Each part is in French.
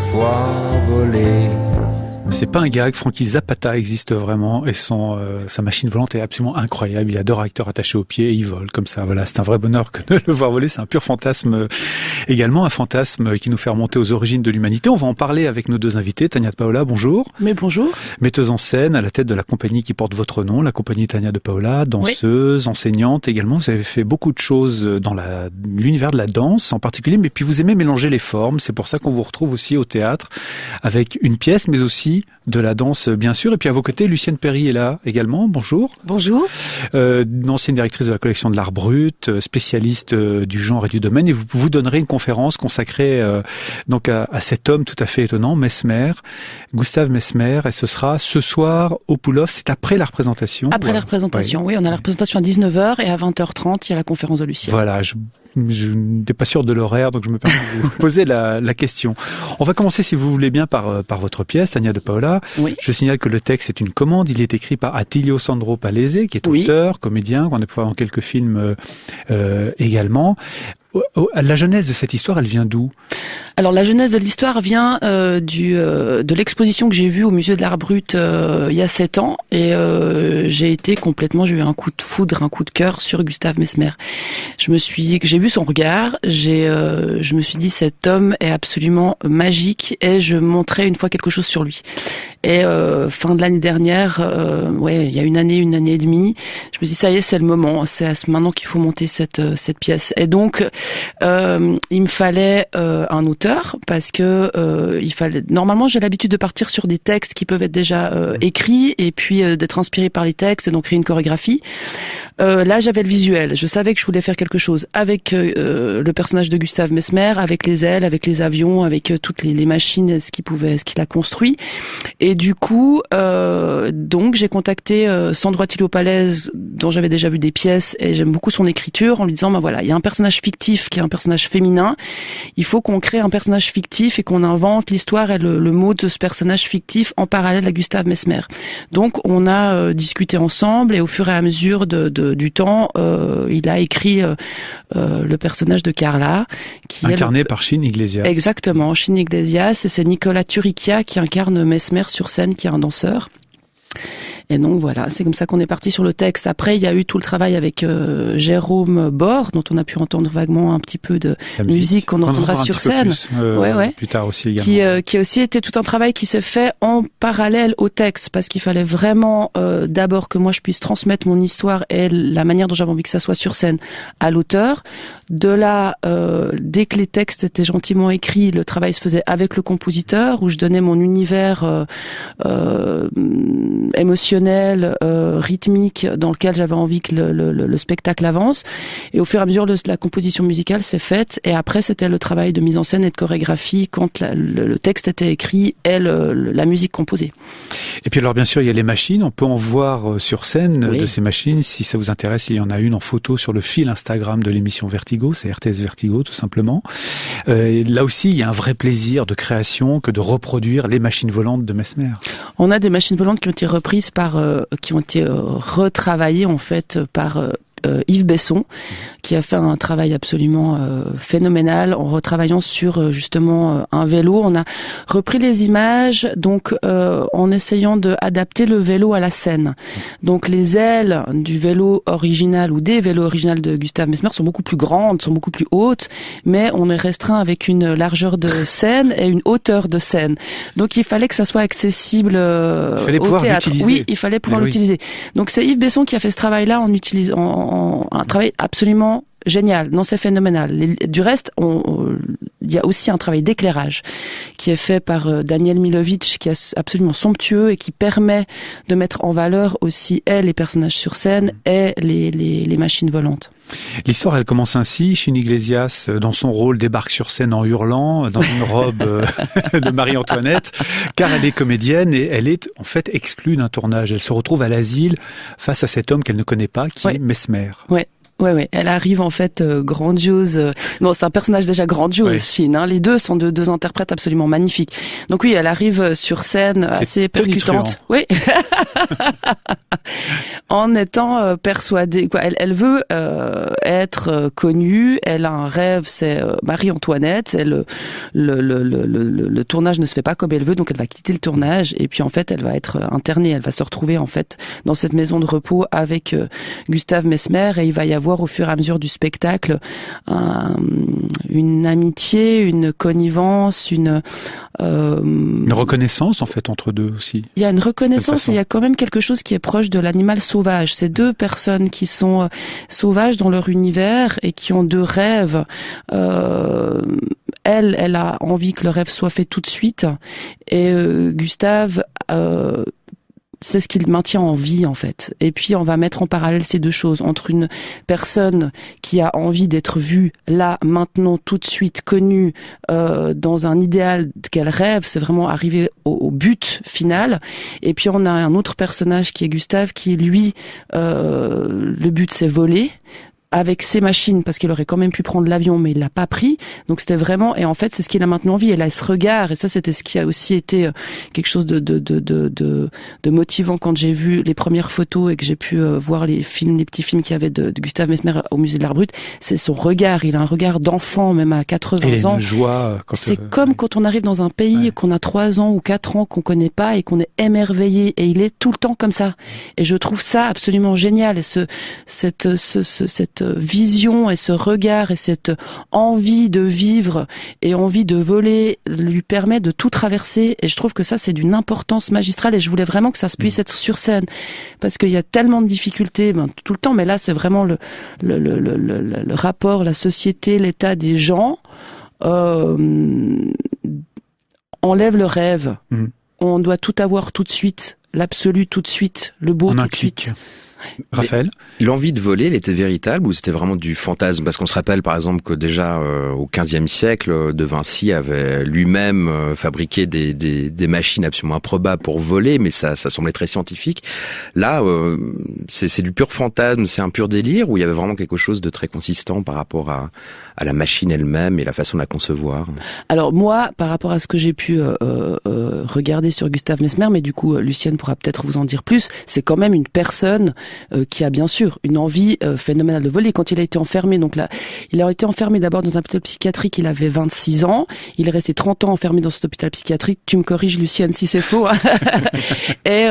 fois volé. C'est pas un gag, Frankie Zapata existe vraiment et sa machine volante est absolument incroyable. Il a 2 réacteurs attachés aux pieds et il vole comme ça. Voilà, c'est un vrai bonheur que de le voir voler. C'est un pur fantasme également, un fantasme qui nous fait remonter aux origines de l'humanité. On va en parler avec nos 2 invités. Tania de Paola, bonjour. Mais bonjour. Metteuse en scène à la tête de la compagnie qui porte votre nom, la compagnie Tania de Paola, danseuse, enseignante également. Vous avez fait beaucoup de choses dans l'univers de la danse en particulier, mais puis vous aimez mélanger les formes. C'est pour ça qu'on vous retrouve aussi au théâtre avec une pièce, mais aussi de la danse, bien sûr. Et puis à vos côtés, Lucienne Perry est là également. Bonjour. Bonjour. Ancienne directrice de la collection de l'art brut, spécialiste du genre et du domaine. Et vous donnerez une conférence consacrée donc à cet homme tout à fait étonnant, Mesmer, Gustave Mesmer. Et ce sera ce soir au Pull-Off. C'est après la représentation. Après la représentation, oui. On a la représentation à 19h et à 20h30, il y a la conférence de Lucienne. Voilà, je n'étais pas sûr de l'horaire, donc je me permets de vous poser la question. On va commencer, si vous voulez bien, par votre pièce, Tania de Paola. Oui. Je signale que le texte est une commande. Il est écrit par Attilio Sandro Palese, qui est auteur, comédien, qu'on a pu voir dans quelques films également. La genèse de cette histoire, elle vient d'où ? Alors la genèse de l'histoire vient de l'exposition que j'ai vue au musée de l'art brut il y a 7 ans et j'ai eu un coup de foudre, un coup de cœur sur Gustave Mesmer. J'ai vu son regard, je me suis dit cet homme est absolument magique et je montrais une fois quelque chose sur lui. Et fin de l'année dernière, il y a une année et demie, je me suis dit ça y est, c'est le moment, c'est maintenant qu'il faut monter cette pièce. Et donc il me fallait un auteur parce que normalement j'ai l'habitude de partir sur des textes qui peuvent être déjà écrits et puis d'être inspiré par les textes et donc créer une chorégraphie. Là j'avais le visuel, je savais que je voulais faire quelque chose avec le personnage de Gustave Mesmer, avec les ailes, avec les avions, avec toutes les machines, ce qu'il a construit. Et du coup, donc j'ai contacté Sandro Attilio Palese, dont j'avais déjà vu des pièces et j'aime beaucoup son écriture, en lui disant il y a un personnage fictif qui est un personnage féminin. Il faut qu'on crée un personnage fictif et qu'on invente l'histoire et le mot de ce personnage fictif en parallèle à Gustave Mesmer. Donc on a discuté ensemble et au fur et à mesure du temps, il a écrit le personnage de Carla, qui incarné par Shin Iglesias. Exactement, Shin Iglesias, et c'est Nicolas Turicchia qui incarne Mesmer sur scène, qui est un danseur. Et donc voilà, c'est comme ça qu'on est parti sur le texte. Après, il y a eu tout le travail avec Jérôme Bor, dont on a pu entendre vaguement un petit peu de musique qu'on entendra sur scène. Plus tard aussi également. Qui a aussi été tout un travail qui s'est fait en parallèle au texte, parce qu'il fallait vraiment d'abord que moi je puisse transmettre mon histoire et la manière dont j'avais envie que ça soit sur scène à l'auteur. De là, dès que les textes étaient gentiment écrits, le travail se faisait avec le compositeur, où je donnais mon univers émotionnel, rythmique, dans lequel j'avais envie que le spectacle avance. Et au fur et à mesure, la composition musicale s'est faite. Et après, c'était le travail de mise en scène et de chorégraphie quand le texte était écrit et la musique composée. Et puis alors, bien sûr, il y a les machines. On peut en voir sur scène de ces machines. Si ça vous intéresse, il y en a une en photo sur le fil Instagram de l'émission Vertigo. C'est RTS Vertigo, tout simplement. Là aussi, il y a un vrai plaisir de création que de reproduire les machines volantes de Mesmer. On a des machines volantes qui ont été reprises qui ont été retravaillées en fait par Yves Besson, qui a fait un travail absolument phénoménal en retravaillant sur justement un vélo. On a repris les images donc en essayant d'adapter le vélo à la scène. Donc les ailes du vélo original ou des vélos originaux de Gustave Mesmer sont beaucoup plus grandes, sont beaucoup plus hautes, mais on est restreint avec une largeur de scène et une hauteur de scène. Donc il fallait que ça soit accessible au théâtre. Oui, il fallait pouvoir l'utiliser. Donc c'est Yves Besson qui a fait ce travail-là en utilisant un travail absolument génial. Non, c'est phénoménal. Du reste, il y a aussi un travail d'éclairage qui est fait par Daniel Milovic, qui est absolument somptueux et qui permet de mettre en valeur aussi les personnages sur scène et les machines volantes. L'histoire, elle commence ainsi. Shin Iglesias, dans son rôle, débarque sur scène en hurlant, dans une robe de Marie-Antoinette, car elle est comédienne et elle est en fait exclue d'un tournage. Elle se retrouve à l'asile face à cet homme qu'elle ne connaît pas, qui est Mesmer. Ouais. Ouais, elle arrive en fait grandiose. Bon, c'est un personnage déjà grandiose, Shin. Hein. Les deux sont deux interprètes absolument magnifiques. Donc oui, elle arrive sur scène assez percutante. Oui. En étant persuadée, quoi. Elle veut être connue. Elle a un rêve, c'est Marie-Antoinette. Le tournage ne se fait pas comme elle veut, donc elle va quitter le tournage. Et puis en fait, elle va être internée. Elle va se retrouver en fait dans cette maison de repos avec Gustave Messmer, et il va y avoir au fur et à mesure du spectacle une amitié, une connivence, une reconnaissance en fait entre deux aussi. Il y a une reconnaissance et il y a quand même quelque chose qui est proche de l'animal sauvage. C'est deux personnes qui sont sauvages dans leur univers et qui ont deux rêves. Elle a envie que le rêve soit fait tout de suite, et Gustave c'est ce qui le maintient en vie en fait. Et puis on va mettre en parallèle ces deux choses, entre une personne qui a envie d'être vue là, maintenant, tout de suite, connue dans un idéal qu'elle rêve, c'est vraiment arriver au but final. Et puis on a un autre personnage qui est Gustave, qui lui, le but c'est voler avec ses machines, parce qu'il aurait quand même pu prendre l'avion, mais il l'a pas pris. Donc c'était vraiment, et en fait c'est ce qu'il a maintenu en vie. Elle a ce regard, et ça c'était ce qui a aussi été quelque chose de motivant quand j'ai vu les premières photos et que j'ai pu voir les petits films qu'il y avait de Gustave Messmer au musée de l'Art Brut. C'est son regard, il a un regard d'enfant même à 80 ans. Il a une joie. C'est comme quand on arrive dans un pays qu'on a 3 ans ou 4 ans qu'on connaît pas et qu'on est émerveillé, et il est tout le temps comme ça. Et je trouve ça absolument génial, et cette vision et ce regard et cette envie de vivre et envie de voler lui permet de tout traverser, et je trouve que ça c'est d'une importance magistrale, et je voulais vraiment que ça puisse être sur scène, parce qu'il y a tellement de difficultés tout le temps, mais là c'est vraiment le rapport, la société, l'état des gens enlève le rêve. On doit tout avoir tout de suite, l'absolu tout de suite, le beau tout de suite. Raphaël, l'envie de voler, elle était véritable ou c'était vraiment du fantasme? Parce qu'on se rappelle par exemple que déjà au XVe siècle, De Vinci avait lui-même fabriqué des machines absolument improbables pour voler, mais ça semblait très scientifique. Là, c'est du pur fantasme, c'est un pur délire, ou il y avait vraiment quelque chose de très consistant par rapport à la machine elle-même et la façon de la concevoir? Alors moi, par rapport à ce que j'ai pu regarder sur Gustave Messmer, mais du coup Lucienne pourra peut-être vous en dire plus, c'est quand même une personne qui a bien sûr une envie phénoménale de voler. Quand il a été enfermé, donc là, il a été enfermé d'abord dans un hôpital psychiatrique, il avait 26 ans, il est resté 30 ans enfermé dans cet hôpital psychiatrique, tu me corriges Lucienne si c'est faux, hein. Et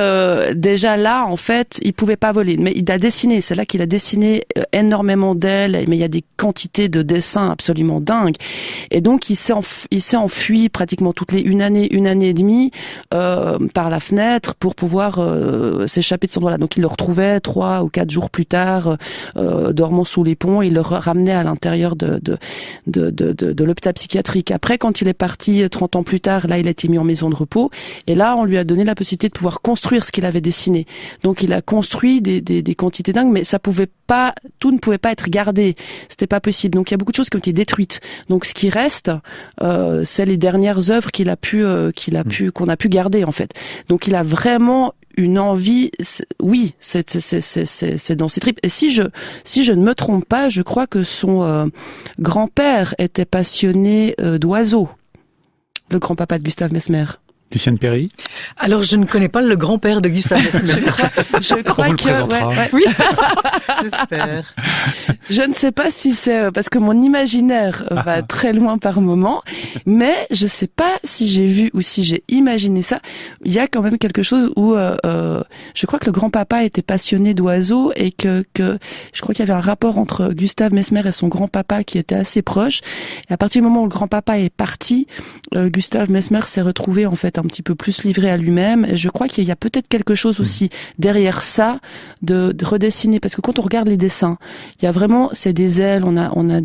déjà là, en fait, il pouvait pas voler, mais il a dessiné, c'est là qu'il a dessiné énormément d'ailes, mais il y a des quantités de dessins absolument dingues, et donc il s'est enfui pratiquement toutes les une année et demie par la fenêtre pour pouvoir s'échapper de cet endroit-là. Donc il le retrouvait 3 ou 4 jours plus tard, dormant sous les ponts, il le ramenait à l'intérieur de l'hôpital psychiatrique. Après, quand il est parti 30 ans plus tard, là, il a été mis en maison de repos, et là, on lui a donné la possibilité de pouvoir construire ce qu'il avait dessiné. Donc, il a construit des quantités dingues, mais tout ne pouvait pas être gardé. C'était pas possible. Donc, il y a beaucoup de choses qui ont été détruites. Donc, ce qui reste, c'est les dernières œuvres qu'on a pu garder, en fait. Donc, il a vraiment une envie, oui, c'est dans ses tripes. Et si je ne me trompe pas, je crois que son grand-père était passionné d'oiseaux, le grand-papa de Gustave Messmer. Lucienne Perry. Alors, je ne connais pas le grand-père de Gustave Messmer. Je crois on vous que... le présentera. Ouais. Oui, j'espère. Je ne sais pas si c'est... Parce que mon imaginaire va très loin par moment, mais je sais pas si j'ai vu ou si j'ai imaginé ça. Il y a quand même quelque chose où... je crois que le grand-papa était passionné d'oiseaux, et que je crois qu'il y avait un rapport entre Gustave Messmer et son grand-papa qui était assez proche. Et à partir du moment où le grand-papa est parti, Gustave Messmer s'est retrouvé en fait un petit peu plus livré à lui-même, et je crois qu'il y a peut-être quelque chose aussi derrière ça de redessiner, parce que quand on regarde les dessins, il y a vraiment, c'est des ailes, on a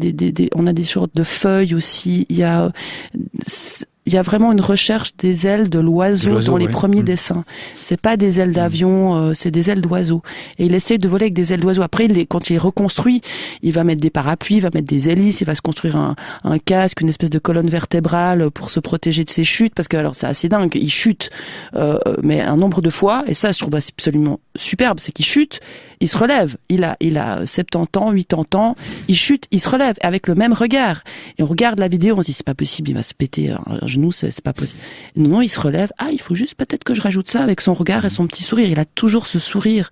des sortes de feuilles aussi, il y a vraiment une recherche des ailes de l'oiseau dans les premiers dessins. C'est pas des ailes d'avion, c'est des ailes d'oiseau. Et il essaye de voler avec des ailes d'oiseau. Après, quand il reconstruit, il va mettre des parapluies, il va mettre des hélices, il va se construire un casque, une espèce de colonne vertébrale pour se protéger de ses chutes, parce que alors c'est assez dingue, il chute, mais un nombre de fois, et ça je trouve absolument superbe, c'est qu'il chute, il se relève. Il a 70 ans, 80 ans, il chute, il se relève avec le même regard. Et on regarde la vidéo, on se dit c'est pas possible, il va se péter un genou, c'est pas possible. Non, il se relève. Ah, il faut juste peut-être que je rajoute ça avec son regard et son petit sourire. Il a toujours ce sourire.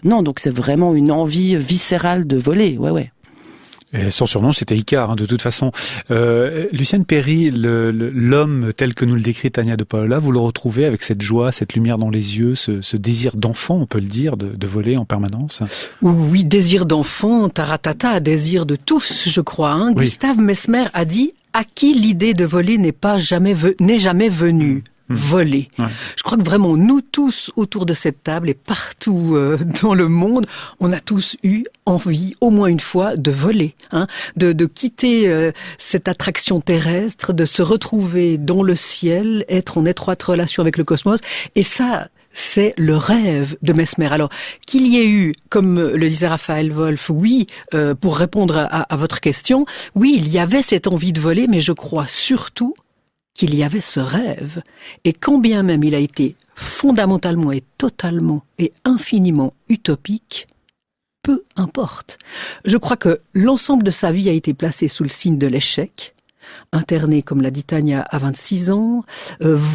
Non, donc c'est vraiment une envie viscérale de voler. Ouais. Et son surnom, c'était Icare, de toute façon. Lucienne Perry, l'homme tel que nous le décrit Tania de Paola, vous le retrouvez avec cette joie, cette lumière dans les yeux, ce désir d'enfant, on peut le dire, de voler en permanence. Oui, désir d'enfant, taratata, désir de tous, je crois. Hein. Oui. Gustave Mesmer a dit à qui l'idée de voler n'est jamais venue. Voler. Ouais. Je crois que vraiment, nous tous autour de cette table et partout dans le monde, on a tous eu envie, au moins une fois, de voler, hein, de quitter cette attraction terrestre, de se retrouver dans le ciel, être en étroite relation avec le cosmos. Et ça, c'est le rêve de Mesmer. Alors, qu'il y ait eu, comme le disait Raphaël Wolf, oui, pour répondre à votre question, oui, il y avait cette envie de voler, mais je crois surtout qu'il y avait ce rêve, et quand bien même il a été fondamentalement et totalement et infiniment utopique, peu importe. Je crois que l'ensemble de sa vie a été placé sous le signe de l'échec, interné, comme l'a dit Tania, à 26 ans.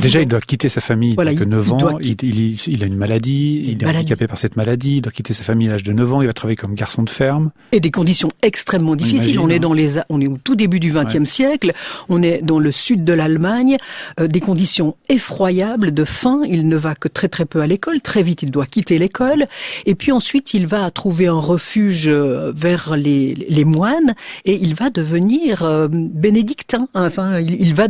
Déjà, il doit quitter sa famille, Voilà, il n'a que 9 ans, il il a une maladie, il est handicapé par cette maladie, il doit quitter sa famille à l'âge de 9 ans, il va travailler comme garçon de ferme. Et des conditions extrêmement difficiles. Imagine, On est au tout début du XXe siècle, on est dans le sud de l'Allemagne, des conditions effroyables de faim, il ne va que très très peu à l'école, très vite il doit quitter l'école, et puis ensuite il va trouver un refuge vers les moines, et il va devenir bénédictin. Enfin, il va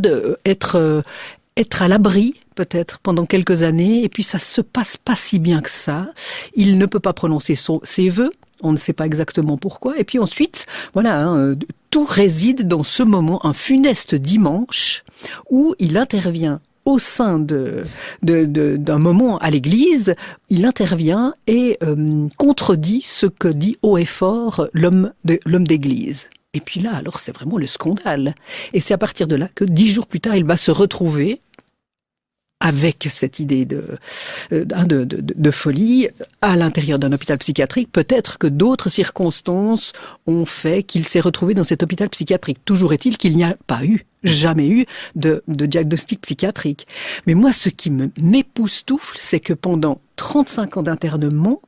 être à l'abri peut-être pendant quelques années, et puis ça se passe pas si bien que ça. Il ne peut pas prononcer ses vœux, on ne sait pas exactement pourquoi. Et puis ensuite, voilà, tout réside dans ce moment, un funeste dimanche, où il intervient au sein d'un moment à l'église, il intervient et contredit ce que dit haut et fort l'homme d'église. Et puis là, alors, c'est vraiment le scandale. Et c'est à partir de là que 10 jours plus tard, il va se retrouver avec cette idée de folie à l'intérieur d'un hôpital psychiatrique. Peut-être que d'autres circonstances ont fait qu'il s'est retrouvé dans cet hôpital psychiatrique. Toujours est-il qu'il n'y a jamais eu de diagnostic psychiatrique. Mais moi, ce qui m'époustoufle, c'est que pendant 35 ans d'internement,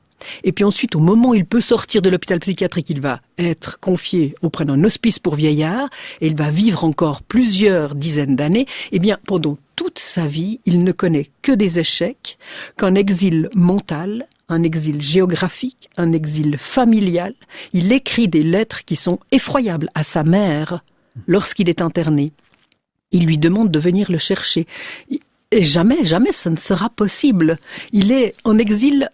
et puis ensuite, au moment où il peut sortir de l'hôpital psychiatrique, il va être confié auprès d'un hospice pour vieillards, et il va vivre encore plusieurs dizaines d'années. Eh bien, pendant toute sa vie, il ne connaît que des échecs, qu'un exil mental, un exil géographique, un exil familial. Il écrit des lettres qui sont effroyables à sa mère lorsqu'il est interné. Il lui demande de venir le chercher. Et jamais ça ne sera possible. Il est en exil,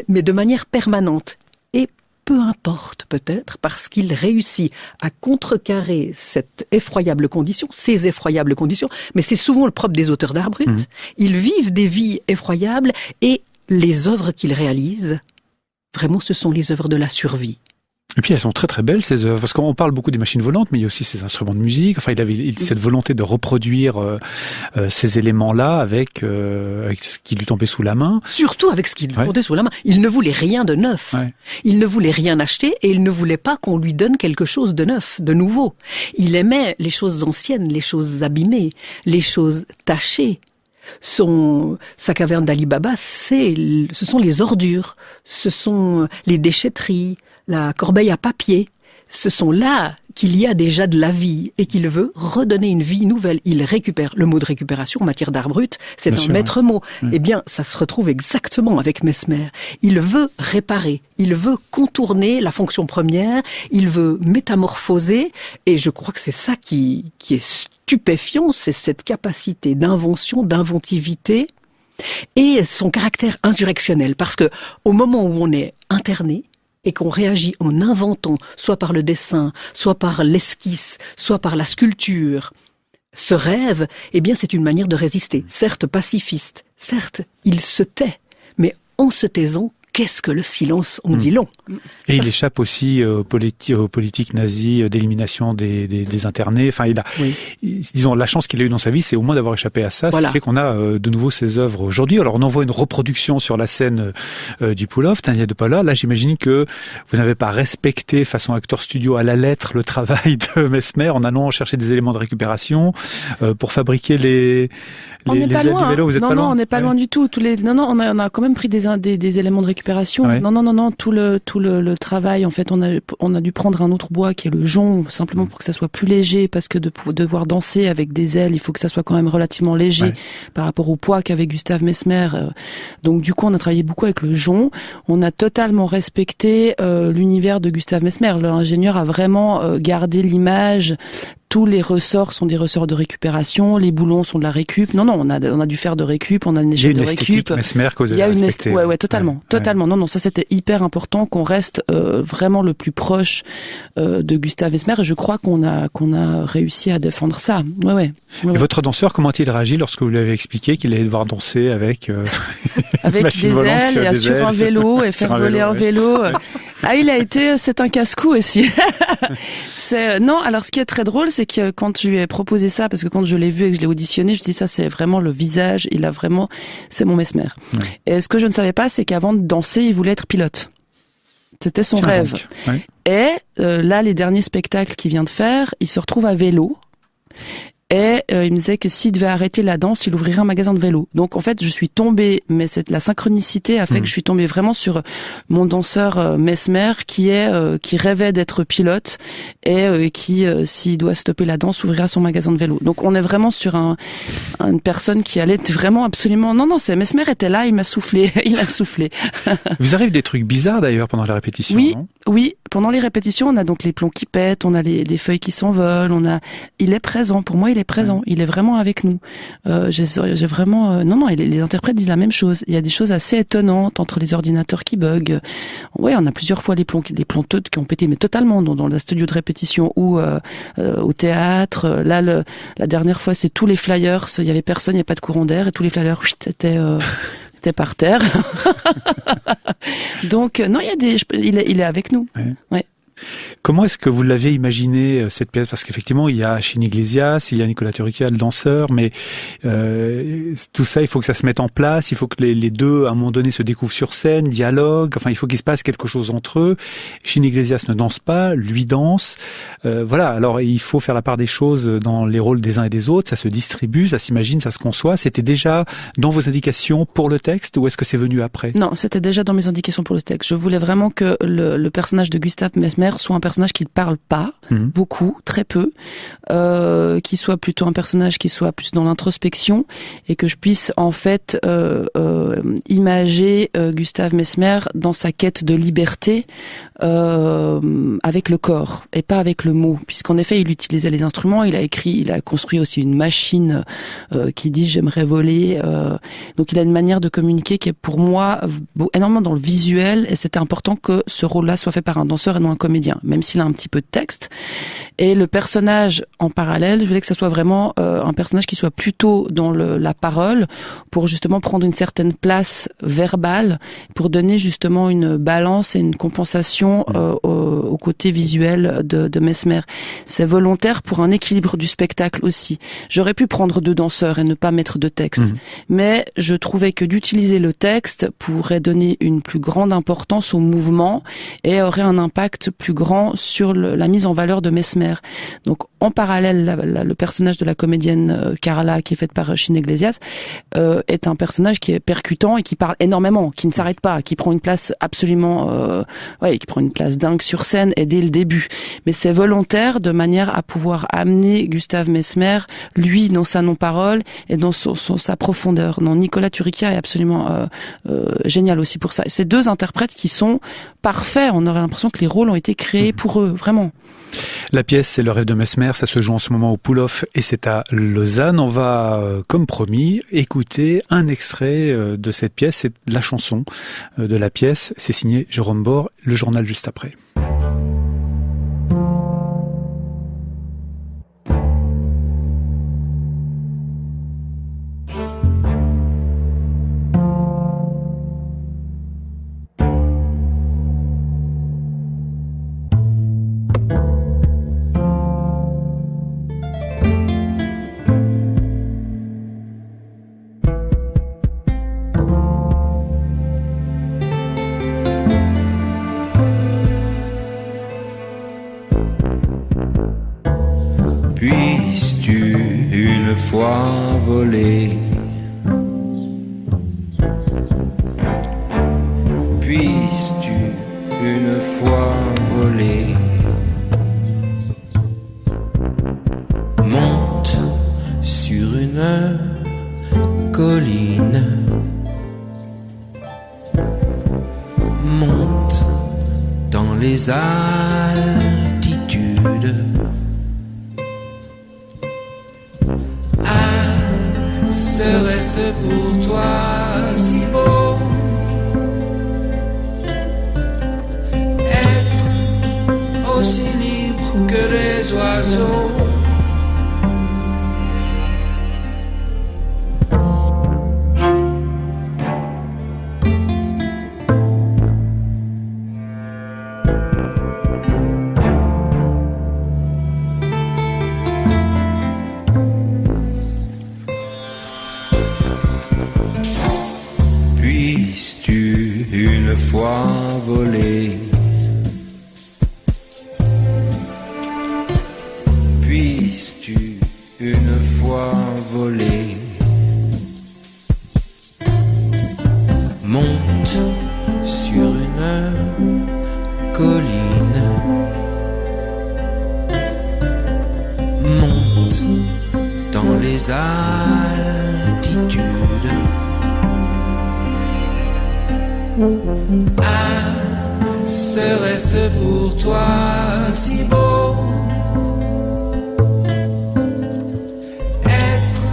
mais de manière permanente. Et peu importe peut-être, parce qu'il réussit à contrecarrer cette effroyable condition, ces effroyables conditions, mais c'est souvent le propre des auteurs d'art brut. Ils vivent des vies effroyables, et les œuvres qu'ils réalisent, vraiment ce sont les œuvres de la survie. Et puis elles sont très très belles ces œuvres, parce qu'on parle beaucoup des machines volantes, mais il y a aussi ces instruments de musique. Enfin, il avait cette volonté de reproduire ces éléments-là avec ce qui lui tombait sous la main. Surtout avec ce qui lui tombait sous la main. Il ne voulait rien de neuf. Ouais. Il ne voulait rien acheter, et il ne voulait pas qu'on lui donne quelque chose de neuf, de nouveau. Il aimait les choses anciennes, les choses abîmées, les choses tachées. Sa caverne d'Ali Baba, ce sont les ordures, ce sont les déchetteries, la corbeille à papier. Ce sont là qu'il y a déjà de la vie et qu'il veut redonner une vie nouvelle. Il récupère. Le mot de récupération en matière d'art brut, c'est un maître mot. Eh bien, ça se retrouve exactement avec Mesmer. Il veut réparer, il veut contourner la fonction première, il veut métamorphoser, et je crois que c'est ça qui est stupéfiant, c'est cette capacité d'invention, d'inventivité et son caractère insurrectionnel. Parce que au moment où on est interné, et qu'on réagit en inventant, soit par le dessin, soit par l'esquisse, soit par la sculpture, ce rêve, eh bien c'est une manière de résister. Certes pacifiste, certes il se tait, mais en se taisant, qu'est-ce que le silence on dit long. Et il échappe aussi aux politiques nazies d'élimination des internés. Enfin, disons, la chance qu'il a eue dans sa vie, c'est au moins d'avoir échappé à ça, ce qui fait qu'on a de nouveau ses œuvres aujourd'hui. Alors, on envoie une reproduction sur la scène du Pull-Off, Tania de Paula. Là, j'imagine que vous n'avez pas respecté, façon acteur studio, à la lettre, le travail de Messmer en allant chercher des éléments de récupération pour fabriquer les ailes du vélo. Vous êtes pas loin. Non, on n'est pas loin du tout. On a quand même pris des éléments de récupération. Ouais. Non, tout le travail, en fait, on a dû prendre un autre bois qui est le jonc, simplement pour que ça soit plus léger, parce que de devoir danser avec des ailes, il faut que ça soit quand même relativement léger par rapport au poids qu'avait Gustave Messmer. Donc du coup, on a travaillé beaucoup avec le jonc. On a totalement respecté l'univers de Gustave Messmer. L'ingénieur a vraiment gardé l'image. Tous les ressorts sont des ressorts de récupération, les boulons sont de la récup. Non, on a dû faire de récup, on a une échelle de récup. Messmer que vous avez respecté. Ouais, totalement. Non, ça c'était hyper important qu'on reste vraiment le plus proche de Gustave Messmer, et je crois qu'on a réussi à défendre ça. Ouais. Et votre danseur, comment a-t-il réagi lorsque vous lui avez expliqué qu'il allait devoir danser avec avec des ailes et sur un vélo et faire voler un vélo? C'est un casse-cou aussi. Non, alors ce qui est très drôle, c'est que quand je lui ai proposé ça, parce que quand je l'ai vu et que je l'ai auditionné, je me suis dit ça c'est vraiment le visage, c'est mon Messmer. Ouais. Et ce que je ne savais pas, c'est qu'avant de danser, il voulait être pilote. C'était son rêve. Ouais. Et là, les derniers spectacles qu'il vient de faire, il se retrouve à vélo. Et il me disait que s'il devait arrêter la danse, il ouvrirait un magasin de vélo. Donc en fait, je suis tombée, mais la synchronicité a fait que je suis tombée vraiment sur mon danseur Messmer qui rêvait d'être pilote et qui, s'il doit stopper la danse, ouvrira son magasin de vélo. Donc on est vraiment sur une personne qui allait vraiment absolument... Non, c'est Messmer était là, il m'a soufflé, il a soufflé. Vous arrivez des trucs bizarres d'ailleurs pendant la répétition, non ? Oui, pendant les répétitions, on a donc les plombs qui pètent, on a des feuilles qui s'envolent, il est présent. Pour moi, il est présent. Il est vraiment avec nous. J'ai vraiment, les interprètes disent la même chose. Il y a des choses assez étonnantes entre les ordinateurs qui bug. Ouais, on a plusieurs fois les plombs teutres qui ont pété, mais totalement dans le studio de répétition ou au théâtre. Là, la dernière fois, c'est tous les flyers. Il y avait personne, il n'y avait pas de courant d'air et tous les flyers, étaient par terre. Donc non, il est avec nous. Ouais. Comment est-ce que vous l'avez imaginé, cette pièce? Parce qu'effectivement, il y a Chine Iglesias, il y a Nicolas Turquia, le danseur, mais tout ça, il faut que ça se mette en place, il faut que les deux, à un moment donné, se découvrent sur scène, dialoguent, enfin, il faut qu'il se passe quelque chose entre eux. Chine Iglesias ne danse pas, lui danse. Voilà, alors il faut faire la part des choses dans les rôles des uns et des autres, ça se distribue, ça s'imagine, ça se conçoit. C'était déjà dans vos indications pour le texte, ou est-ce que c'est venu après? Non, c'était déjà dans mes indications pour le texte. Je voulais vraiment que le personnage de Gustave Messmer soit un personnage qui ne parle pas, beaucoup, très peu, qui soit plutôt un personnage qui soit plus dans l'introspection, et que je puisse en fait imager Gustave Messmer dans sa quête de liberté avec le corps et pas avec le mot, puisqu'en effet il utilisait les instruments, il a construit aussi une machine qui dit j'aimerais voler, donc il a une manière de communiquer qui est pour moi énormément dans le visuel, et c'était important que ce rôle-là soit fait par un danseur et non un comédien, même s'il a un petit peu de texte. Et le personnage en parallèle, je voulais que ça soit vraiment un personnage qui soit plutôt dans la parole, pour justement prendre une certaine place verbale, pour donner justement une balance et une compensation au côté visuel de Messmer. C'est volontaire pour un équilibre du spectacle aussi. J'aurais pu prendre 2 danseurs et ne pas mettre de texte, mais je trouvais que d'utiliser le texte pourrait donner une plus grande importance au mouvement et aurait un impact plus grand sur la mise en valeur de Messmer. Donc en parallèle, le personnage de la comédienne Carla, qui est faite par Chine Iglesias, est un personnage qui est percutant et qui parle énormément, qui ne s'arrête pas, qui prend une place absolument, qui prend une place dingue sur scène et dès le début. Mais c'est volontaire, de manière à pouvoir amener Gustave Messmer, lui, dans sa non-parole et dans sa profondeur. Non, Nicolas Turquia est absolument génial aussi pour ça. Ces 2 interprètes qui sont parfaits. On aurait l'impression que les rôles ont été créés pour eux, vraiment. La pièce, c'est Le rêve de Messmer, ça se joue en ce moment au Pull-Off et c'est à Lausanne. On va, comme promis, écouter un extrait de cette pièce. C'est la chanson de la pièce. C'est signé Jérôme Bor, le journal juste après. fois volé. Puisses-tu une fois volé. Monte sur une colline. Monte dans les altitudes. Ah, serait-ce pour toi si beau être aussi libre que les oiseaux? Puisses-tu une fois volé. Puisses-tu une fois volé. Monte sur une colline. Monte dans les altitudes. Ah, serait-ce pour toi si beau être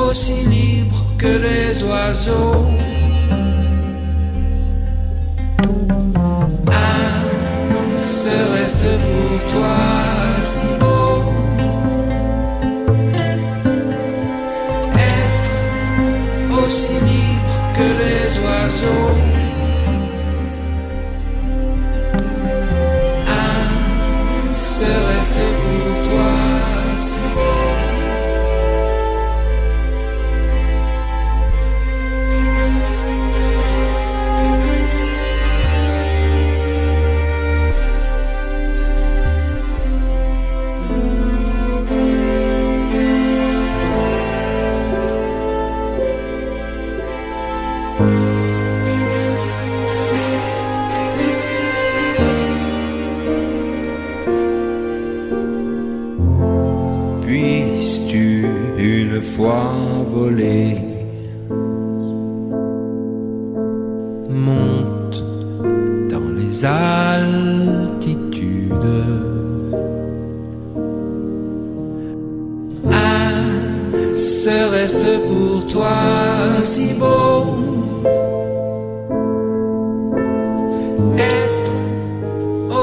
aussi libre que les oiseaux? Ah, serait-ce pour toi si beau être aussi libre que les oiseaux? Ah, serait-ce pour toi si beau? Puisses-tu une fois volé. Monte dans les altitudes. Ah, serait-ce pour toi si beau être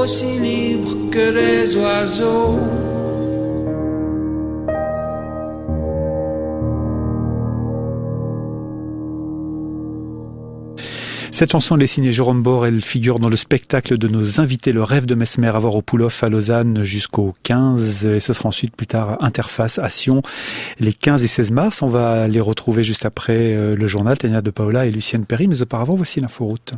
aussi libre que les oiseaux? Cette chanson, elle est signée Jérôme Bor, elle figure dans le spectacle de nos invités, Le Rêve de Mesmer, à voir au Poulof à Lausanne jusqu'au 15, et ce sera ensuite plus tard Interface à Sion, les 15 et 16 mars. On va les retrouver juste après le journal, Tania de Paola et Lucienne Perry, mais auparavant, voici l'inforoute.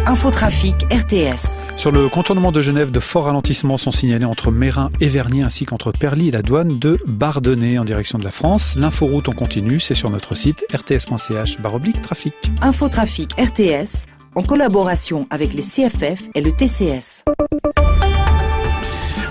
Infotrafic RTS. Sur le contournement de Genève, de forts ralentissements sont signalés entre Mérin et Vernier ainsi qu'entre Perly et la douane de Bardonnay en direction de la France. L'inforoute, on continue, c'est sur notre site rts.ch/trafic. Infotrafic RTS en collaboration avec les CFF et le TCS.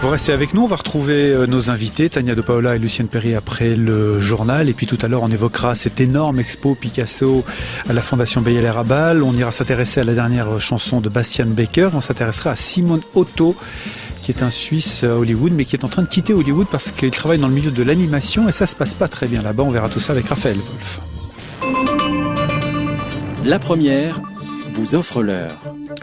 Vous restez avec nous, on va retrouver nos invités, Tania de Paola et Lucienne Perry après le journal. Et puis tout à l'heure, on évoquera cette énorme expo Picasso à la Fondation Beyeler à Bâle. On ira s'intéresser à la dernière chanson de Bastian Baker. On s'intéressera à Simon Otto, qui est un Suisse à Hollywood, mais qui est en train de quitter Hollywood parce qu'il travaille dans le milieu de l'animation et ça se passe pas très bien là-bas. On verra tout ça avec Raphaël Wolf. La première vous offre l'heure.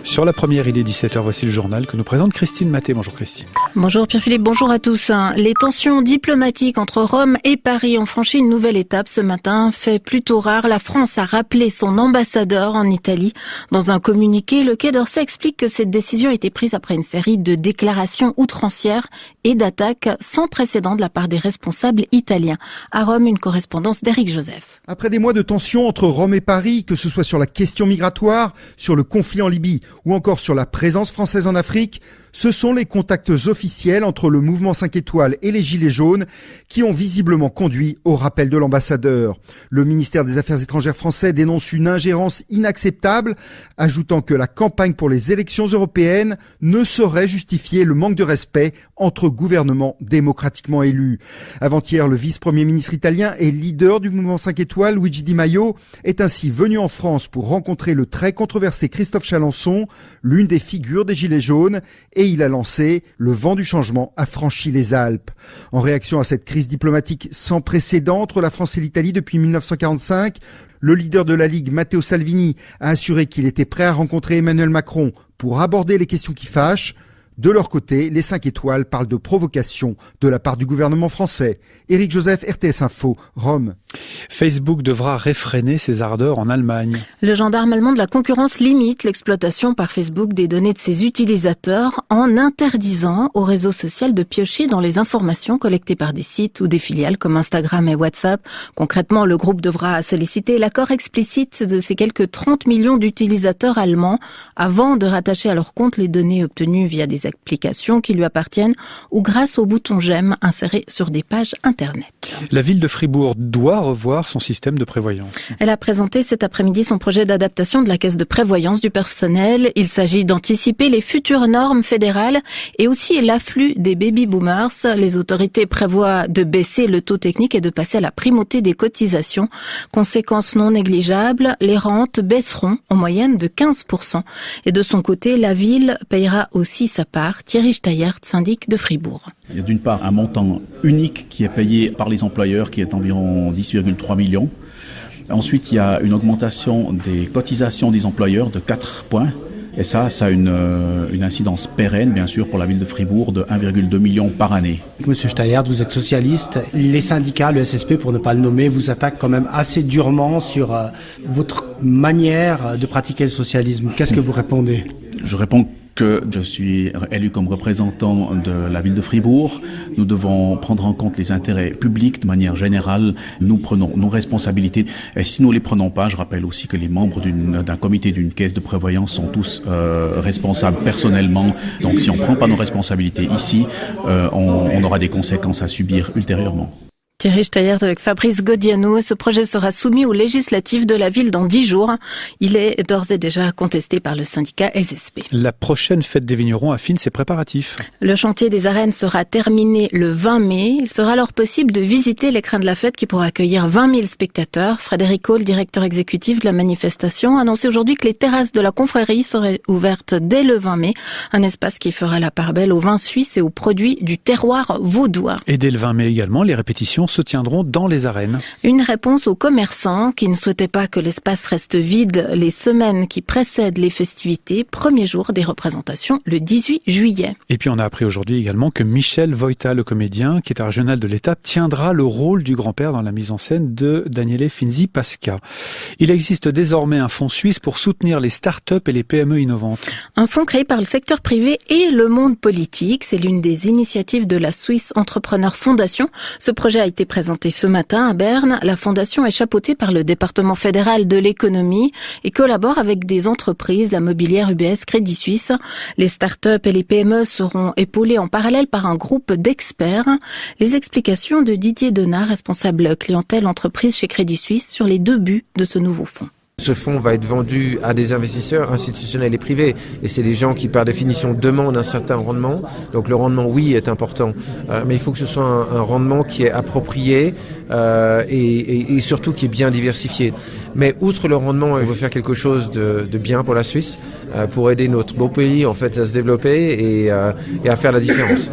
Sur la première, il est 17h, voici le journal que nous présente Christine Maté. Bonjour Christine. Bonjour Pierre-Philippe, bonjour à tous. Les tensions diplomatiques entre Rome et Paris ont franchi une nouvelle étape ce matin. Fait plutôt rare, la France a rappelé son ambassadeur en Italie. Dans un communiqué, le Quai d'Orsay explique que cette décision a été prise après une série de déclarations outrancières et d'attaques sans précédent de la part des responsables italiens. À Rome, une correspondance d'Éric Joseph. Après des mois de tensions entre Rome et Paris, que ce soit sur la question migratoire, sur le conflit en Libye ou encore sur la présence française en Afrique, ce sont les contacts officiels entre le mouvement 5 étoiles et les Gilets jaunes qui ont visiblement conduit au rappel de l'ambassadeur. Le ministère des Affaires étrangères français dénonce une ingérence inacceptable, ajoutant que la campagne pour les élections européennes ne saurait justifier le manque de respect entre gouvernements démocratiquement élus. Avant-hier, le vice-premier ministre italien et leader du mouvement 5 étoiles, Luigi Di Maio, est ainsi venu en France pour rencontrer le très controversé Christophe Chalencon, l'une des figures des Gilets jaunes, et il a lancé « Le vent du changement a franchi les Alpes ». En réaction à cette crise diplomatique sans précédent entre la France et l'Italie depuis 1945, le leader de la Ligue, Matteo Salvini, a assuré qu'il était prêt à rencontrer Emmanuel Macron pour aborder les questions qui fâchent. De leur côté, les 5 étoiles parlent de provocation de la part du gouvernement français. Éric Joseph, RTS Info, Rome. Facebook devra réfréner ses ardeurs en Allemagne. Le gendarme allemand de la concurrence limite l'exploitation par Facebook des données de ses utilisateurs en interdisant au réseau social de piocher dans les informations collectées par des sites ou des filiales comme Instagram et WhatsApp. Concrètement, le groupe devra solliciter l'accord explicite de ses quelques 30 millions d'utilisateurs allemands avant de rattacher à leur compte les données obtenues via des applications qui lui appartiennent ou grâce au bouton j'aime inséré sur des pages internet. La ville de Fribourg doit revoir son système de prévoyance. Elle a présenté cet après-midi son projet d'adaptation de la caisse de prévoyance du personnel. Il s'agit d'anticiper les futures normes fédérales et aussi l'afflux des baby-boomers. Les autorités prévoient de baisser le taux technique et de passer à la primauté des cotisations. Conséquence non négligeable, les rentes baisseront en moyenne de 15%. Et de son côté, la ville payera aussi sa part. Thierry Steyert, syndic de Fribourg. Il y a d'une part un montant unique qui est payé par les employeurs qui est environ 10,3 millions. Ensuite, il y a une augmentation des cotisations des employeurs de 4 points. Et ça a une incidence pérenne, bien sûr, pour la ville de Fribourg de 1,2 million par année. Monsieur Steyert, vous êtes socialiste. Les syndicats, le SSP pour ne pas le nommer, vous attaquent quand même assez durement sur votre manière de pratiquer le socialisme. Qu'est-ce que vous répondez ? Je réponds que je suis élu comme représentant de la ville de Fribourg. Nous devons prendre en compte les intérêts publics de manière générale. Nous prenons nos responsabilités. Et si nous ne les prenons pas, je rappelle aussi que les membres d'un comité d'une caisse de prévoyance sont tous responsables personnellement. Donc si on ne prend pas nos responsabilités ici, on aura des conséquences à subir ultérieurement. Thierry Steyert avec Fabrice Godiano. Ce projet sera soumis aux législatives de la ville dans 10 jours. Il est d'ores et déjà contesté par le syndicat SSP. La prochaine fête des vignerons affine ses préparatifs. Le chantier des arènes sera terminé le 20 mai. Il sera alors possible de visiter l'écrin de la fête qui pourra accueillir 20 000 spectateurs. Frédéric Hall, directeur exécutif de la manifestation, a annoncé aujourd'hui que les terrasses de la confrérie seraient ouvertes dès le 20 mai. Un espace qui fera la part belle aux vins suisses et aux produits du terroir vaudois. Et dès le 20 mai également, les répétitions se tiendront dans les arènes. Une réponse aux commerçants qui ne souhaitaient pas que l'espace reste vide les semaines qui précèdent les festivités. Premier jour des représentations le 18 juillet. Et puis on a appris aujourd'hui également que Michel Voita, le comédien, qui est un régional de l'État, tiendra le rôle du grand-père dans la mise en scène de Daniele Finzi Pasca. Il existe désormais un fonds suisse pour soutenir les start-up et les PME innovantes. Un fonds créé par le secteur privé et le monde politique. C'est l'une des initiatives de la Swiss Entrepreneur Foundation. Ce projet a été présenté ce matin à Berne. La fondation est chapeautée par le département fédéral de l'économie et collabore avec des entreprises, la mobilière UBS, Crédit Suisse. Les start-up et les PME seront épaulés en parallèle par un groupe d'experts. Les explications de Didier Denat, responsable clientèle entreprise chez Crédit Suisse, sur les 2 buts de ce nouveau fonds. Ce fonds va être vendu à des investisseurs institutionnels et privés. Et c'est des gens qui, par définition, demandent un certain rendement. Donc le rendement, oui, est important. Mais il faut que ce soit un rendement qui est approprié et surtout qui est bien diversifié. Mais outre le rendement, on veut faire quelque chose de bien pour la Suisse, pour aider notre beau pays en fait à se développer et à faire la différence.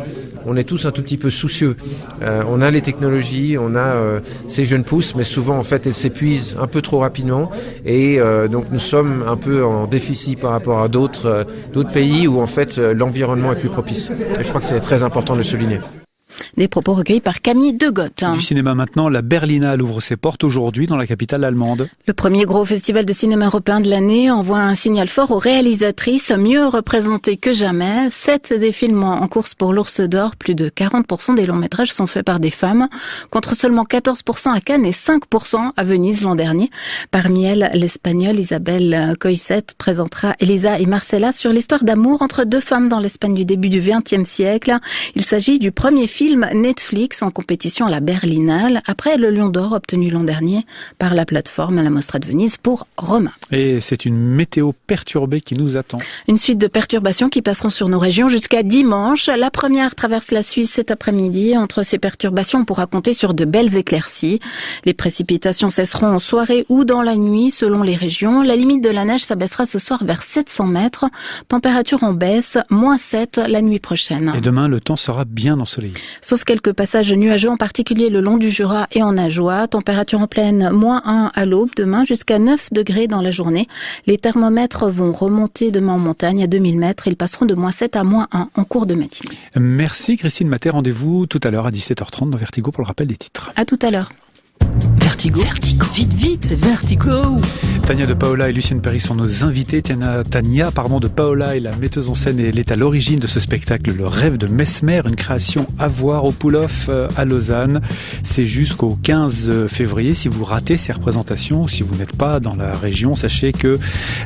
On est tous un tout petit peu soucieux. On a les technologies, on a ces jeunes pousses, mais souvent en fait elles s'épuisent un peu trop rapidement et donc nous sommes un peu en déficit par rapport à d'autres pays où en fait l'environnement est plus propice. Et je crois que c'est très important de le souligner. Des propos recueillis par Camille Degotte. Du cinéma maintenant, la Berlinale ouvre ses portes aujourd'hui dans la capitale allemande. Le premier gros festival de cinéma européen de l'année envoie un signal fort aux réalisatrices, mieux représentées que jamais. 7 des films en course pour l'Ours d'Or, plus de 40% des longs métrages sont faits par des femmes, contre seulement 14% à Cannes et 5% à Venise l'an dernier. Parmi elles, l'Espagnole Isabelle Coixet présentera Elisa et Marcella sur l'histoire d'amour entre deux femmes dans l'Espagne du début du XXe siècle. Il s'agit du premier film Netflix en compétition à la Berlinale, après le Lion d'Or obtenu l'an dernier par la plateforme à la Mostra de Venise pour Roma. Et c'est une météo perturbée qui nous attend. Une suite de perturbations qui passeront sur nos régions jusqu'à dimanche. La première traverse la Suisse cet après-midi. Entre ces perturbations, on pourra compter sur de belles éclaircies. Les précipitations cesseront en soirée ou dans la nuit selon les régions. La limite de la neige s'abaissera ce soir vers 700 mètres. Température en baisse, -7 la nuit prochaine. Et demain, le temps sera bien ensoleillé. Sauf quelques passages nuageux, en particulier le long du Jura et en Ajoie. Température en pleine, -1 à l'aube demain, jusqu'à 9 degrés dans la journée. Les thermomètres vont remonter demain en montagne à 2000 mètres. Ils passeront de -7 à -1 en cours de matinée. Merci Christine Maté. Rendez-vous tout à l'heure à 17h30 dans Vertigo pour le rappel des titres. À tout à l'heure. Vertigo. Vite, c'est Vertigo. Tania de Paola et Lucienne Perry sont nos invités. Tania de Paola est la metteuse en scène et elle est à l'origine de ce spectacle Le Rêve de Mesmer, une création à voir au Pull-Off à Lausanne. C'est jusqu'au 15 février. Si vous ratez ces représentations, si vous n'êtes pas dans la région, sachez que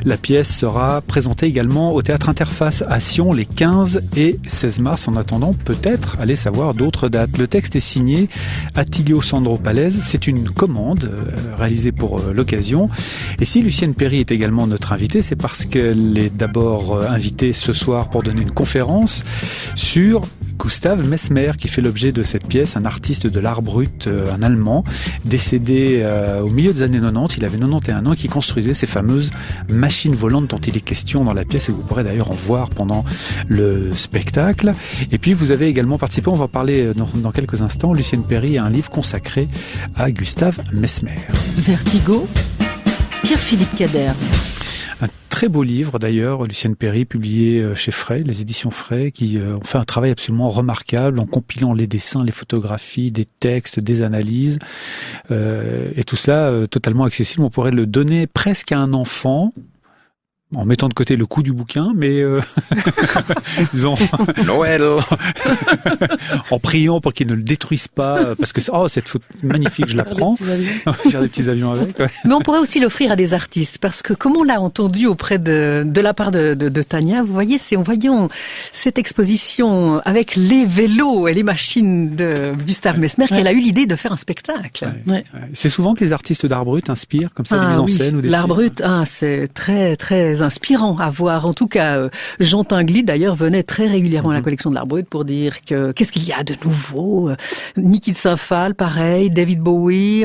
la pièce sera présentée également au Théâtre Interface à Sion les 15 et 16 mars. En attendant, peut-être allez savoir d'autres dates. Le texte est signé Attilio Sandro Palese. C'est une commande réalisée pour l'occasion. Et si Lucienne Perry est également notre invitée, c'est parce qu'elle est d'abord invitée ce soir pour donner une conférence sur Gustav Mesmer, qui fait l'objet de cette pièce, un artiste de l'art brut, un Allemand, décédé au milieu des années 90, il avait 91 ans, qui construisait ces fameuses machines volantes dont il est question dans la pièce, et vous pourrez d'ailleurs en voir pendant le spectacle. Et puis vous avez également participé, on va parler dans quelques instants, Lucienne Perry a un livre consacré à Gustav Mesmer. Vertigo, Pierre-Philippe Kader. Un très beau livre d'ailleurs, Lucienne Perry, publié chez Frey, les éditions Frey, qui ont fait un travail absolument remarquable en compilant les dessins, les photographies, des textes, des analyses, et tout cela totalement accessible. On pourrait le donner presque à un enfant, en mettant de côté le coût du bouquin, mais disons Noël, en priant pour qu'ils ne le détruisent pas, parce que cette photo magnifique, je la prends, on va faire des petits avions avec. Ouais. Mais on pourrait aussi l'offrir à des artistes, parce que comme on l'a entendu auprès de la part de Tania, vous voyez, c'est en voyant cette exposition avec les vélos et les machines de Gustav Mesmer qu'elle a eu l'idée de faire un spectacle. Ouais. C'est souvent que les artistes d'art brut inspirent comme ça des mises en scène ou des l'art films. brut, c'est très très inspirant à voir. En tout cas, Jean Tinguely d'ailleurs venait très régulièrement à la collection de l'art brut pour dire que qu'est-ce qu'il y a de nouveau. Niki de Saint-Phal, pareil, David Bowie,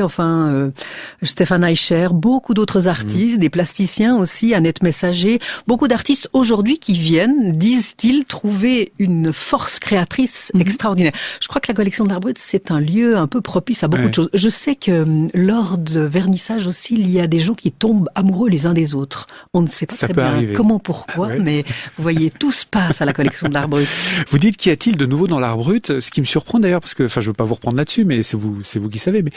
Stéphane Eicher, beaucoup d'autres artistes, des plasticiens aussi, Annette Messager, beaucoup d'artistes aujourd'hui qui viennent, disent-ils, trouver une force créatrice extraordinaire. Je crois que la collection de l'art brut, c'est un lieu un peu propice à beaucoup de choses. Je sais que lors de vernissage aussi, il y a des gens qui tombent amoureux les uns des autres. On ne sait pas très bien arriver. Comment, pourquoi, mais vous voyez, tout se passe à la collection de l'art brut. Vous dites qu'y a-t-il de nouveau dans l'art brut? Ce qui me surprend d'ailleurs, parce que, je veux pas vous reprendre là-dessus, mais c'est vous qui savez, mais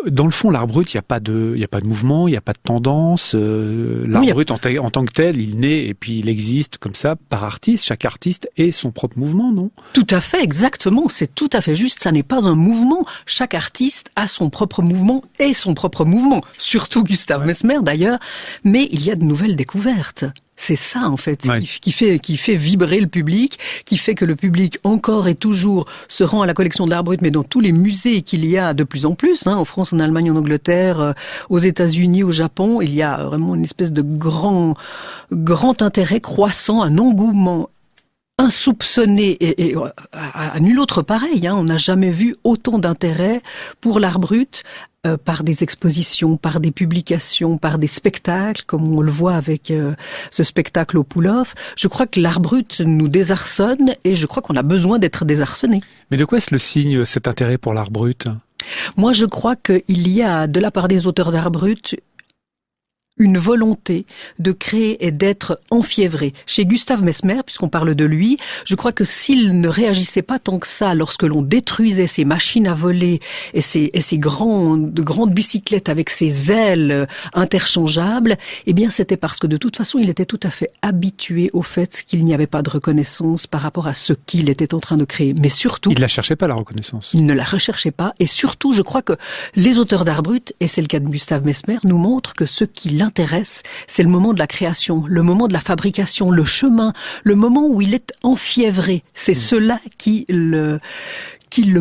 dans le fond, l'art brut, il y a pas de mouvement, il y a pas de tendance. L'art brut en tant que tel, il naît et puis il existe comme ça par artiste. Chaque artiste ait son propre mouvement, non? Tout à fait, exactement. C'est tout à fait juste. Ça n'est pas un mouvement. Chaque artiste a son propre mouvement et son propre mouvement. Surtout Gustav Mesmer d'ailleurs. Mais il y a de nouvelles découvertes. C'est ça en fait qui fait vibrer le public, qui fait que le public encore et toujours se rend à la collection de l'art brut, mais dans tous les musées qu'il y a de plus en plus, en France, en Allemagne, en Angleterre, aux États-Unis, au Japon, il y a vraiment une espèce de grand intérêt croissant, un engouement insoupçonné et à nul autre pareil. On n'a jamais vu autant d'intérêt pour l'art brut par des expositions, par des publications, par des spectacles, comme on le voit avec ce spectacle au Pull-Off. Je crois que l'art brut nous désarçonne et je crois qu'on a besoin d'être désarçonné. Mais de quoi est-ce le signe, cet intérêt pour l'art brut? Moi, je crois qu'il y a, de la part des auteurs d'art brut, une volonté de créer et d'être enfiévré. Chez Gustave Mesmer, puisqu'on parle de lui, je crois que s'il ne réagissait pas tant que ça lorsque l'on détruisait ces machines à voler et ces grandes bicyclettes avec ses ailes interchangeables, eh bien c'était parce que de toute façon il était tout à fait habitué au fait qu'il n'y avait pas de reconnaissance par rapport à ce qu'il était en train de créer. Mais surtout... Il ne la cherchait pas, la reconnaissance. Il ne la recherchait pas. Et surtout, je crois que les auteurs d'art brut, et c'est le cas de Gustave Mesmer, nous montrent que ce qui l'intéresse, c'est le moment de la création, le moment de la fabrication, le chemin, le moment où il est enfiévré. C'est cela qui le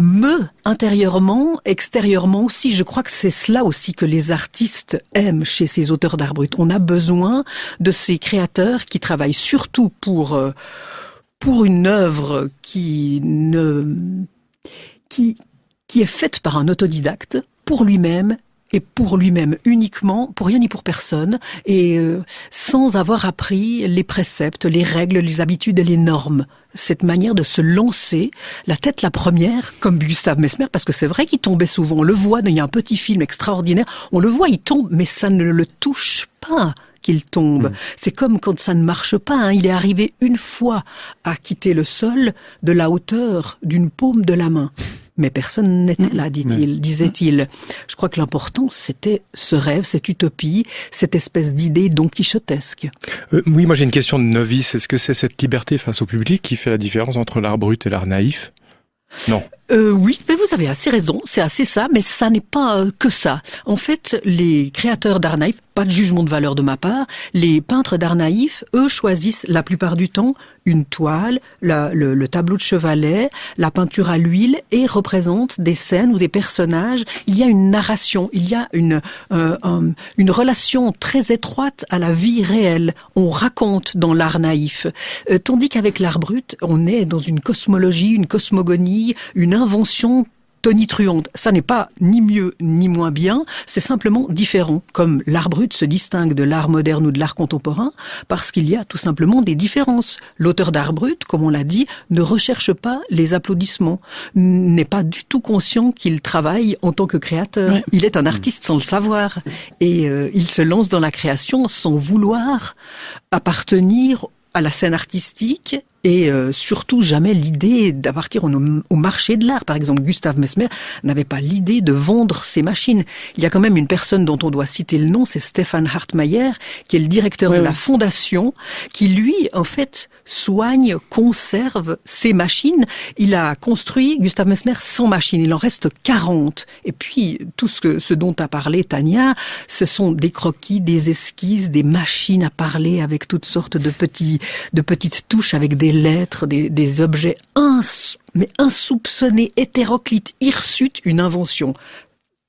meut intérieurement, extérieurement aussi. Je crois que c'est cela aussi que les artistes aiment chez ces auteurs d'art brut. On a besoin de ces créateurs qui travaillent surtout pour une œuvre qui est faite par un autodidacte, pour lui-même, et pour lui-même uniquement, pour rien ni pour personne, et sans avoir appris les préceptes, les règles, les habitudes et les normes. Cette manière de se lancer, la tête la première, comme Gustave Mesmer, parce que c'est vrai qu'il tombait souvent. On le voit, il y a un petit film extraordinaire, on le voit, il tombe, mais ça ne le touche pas qu'il tombe. C'est comme quand ça ne marche pas, hein. Il est arrivé une fois à quitter le sol de la hauteur d'une paume de la main. Mais personne n'était là, disait-il. Je crois que l'important, c'était ce rêve, cette utopie, cette espèce d'idée donquichotesque. Oui, moi j'ai une question de novice. Est-ce que c'est cette liberté face au public qui fait la différence entre l'art brut et l'art naïf ? Non. Oui, mais vous avez assez raison, c'est assez ça, mais ça n'est pas que ça. En fait, les créateurs d'art naïf, pas de jugement de valeur de ma part, les peintres d'art naïf, eux, choisissent la plupart du temps une toile, le tableau de chevalet, la peinture à l'huile, et représentent des scènes ou des personnages. Il y a une narration, il y a une relation très étroite à la vie réelle. On raconte dans l'art naïf. Tandis qu'avec l'art brut, on est dans une cosmologie, une cosmogonie, une invention tonitruante. Ça n'est pas ni mieux ni moins bien, c'est simplement différent. Comme l'art brut se distingue de l'art moderne ou de l'art contemporain, parce qu'il y a tout simplement des différences. L'auteur d'art brut, comme on l'a dit, ne recherche pas les applaudissements, n'est pas du tout conscient qu'il travaille en tant que créateur. Ouais. Il est un artiste sans le savoir. Et il se lance dans la création sans vouloir appartenir à la scène artistique, et surtout jamais l'idée d'appartenir au marché de l'art. Par exemple, Gustave Mesmer n'avait pas l'idée de vendre ses machines. Il y a quand même une personne dont on doit citer le nom, c'est Stéphane Hartmayer, qui est le directeur de la fondation, qui lui, en fait, soigne, conserve ses machines. Il a construit, Gustave Mesmer, 100 machines. Il en reste 40. Et puis, tout ce dont a parlé Tania, ce sont des croquis, des esquisses, des machines à parler avec toutes sortes de petites touches, avec des lettres, des objets mais insoupçonnés, hétéroclites, hirsutes, une invention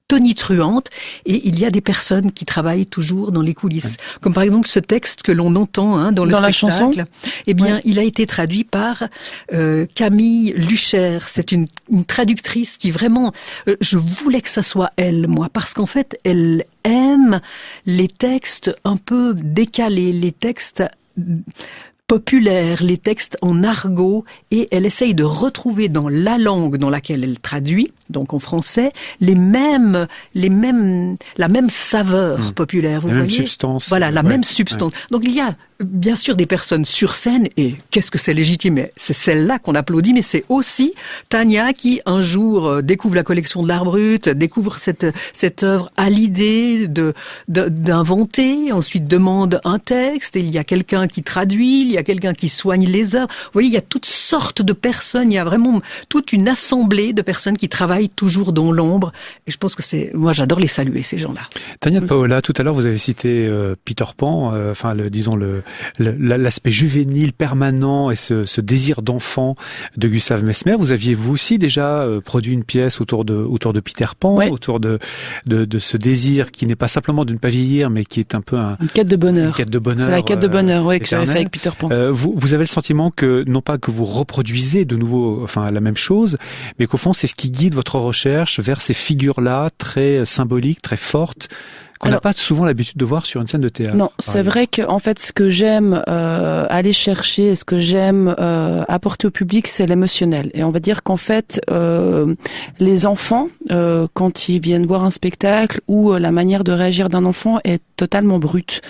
tonitruante, et il y a des personnes qui travaillent toujours dans les coulisses. Comme par exemple ce texte que l'on entend dans le spectacle. La chanson. Eh bien, il a été traduit par Camille Lucher. C'est une traductrice qui vraiment, je voulais que ça soit elle, moi, parce qu'en fait, elle aime les textes un peu décalés, les textes populaires, les textes en argot, et elle essaye de retrouver dans la langue dans laquelle elle traduit, donc en français, la même saveur populaire, vous voyez. La même substance. Voilà, la même substance. Donc il y a bien sûr des personnes sur scène, et qu'est-ce que c'est légitime, c'est celle-là qu'on applaudit, mais c'est aussi Tania qui un jour découvre la collection de l'art brut, découvre cette œuvre, a l'idée d'inventer, ensuite demande un texte, et il y a quelqu'un qui traduit, il y a quelqu'un qui soigne les œuvres. Vous voyez, il y a toutes sortes de personnes, il y a vraiment toute une assemblée de personnes qui travaillent toujours dans l'ombre, et je pense que moi j'adore les saluer, ces gens-là. Tania de Paola, tout à l'heure vous avez cité Peter Pan, l'aspect juvénile permanent et ce désir d'enfant de Gustave Mesmer. Vous aviez vous aussi déjà produit une pièce autour de Peter Pan, autour de ce désir qui n'est pas simplement de ne pas vieillir, mais qui est un peu une quête de bonheur. C'est la quête de bonheur, que j'avais fait avec Peter Pan. Vous avez le sentiment que non pas que vous reproduisez de nouveau, la même chose, mais qu'au fond c'est ce qui guide votre recherche vers ces figures-là très symboliques, très fortes, qu'on n'a pas souvent l'habitude de voir sur une scène de théâtre. Non, c'est vrai que en fait, ce que j'aime aller chercher, ce que j'aime apporter au public, c'est l'émotionnel. Et on va dire qu'en fait, les enfants, quand ils viennent voir un spectacle, où la manière de réagir d'un enfant est totalement brute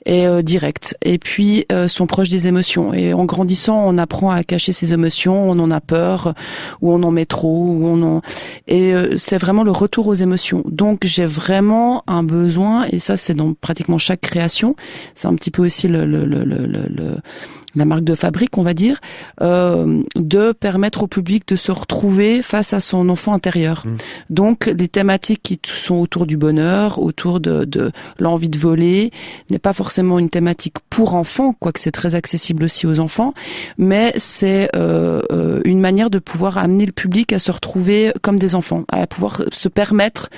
et directe, et puis sont proches des émotions. Et en grandissant, on apprend à cacher ses émotions, on en a peur, ou on en met trop, et c'est vraiment le retour aux émotions. Donc j'ai vraiment un besoin, et ça c'est dans pratiquement chaque création, c'est un petit peu aussi la marque de fabrique, on va dire, de permettre au public de se retrouver face à son enfant intérieur. Donc les thématiques qui sont autour du bonheur, autour de l'envie de voler, n'est pas forcément une thématique pour enfants, quoique c'est très accessible aussi aux enfants, mais c'est une manière de pouvoir amener le public à se retrouver comme des enfants, à pouvoir se permettre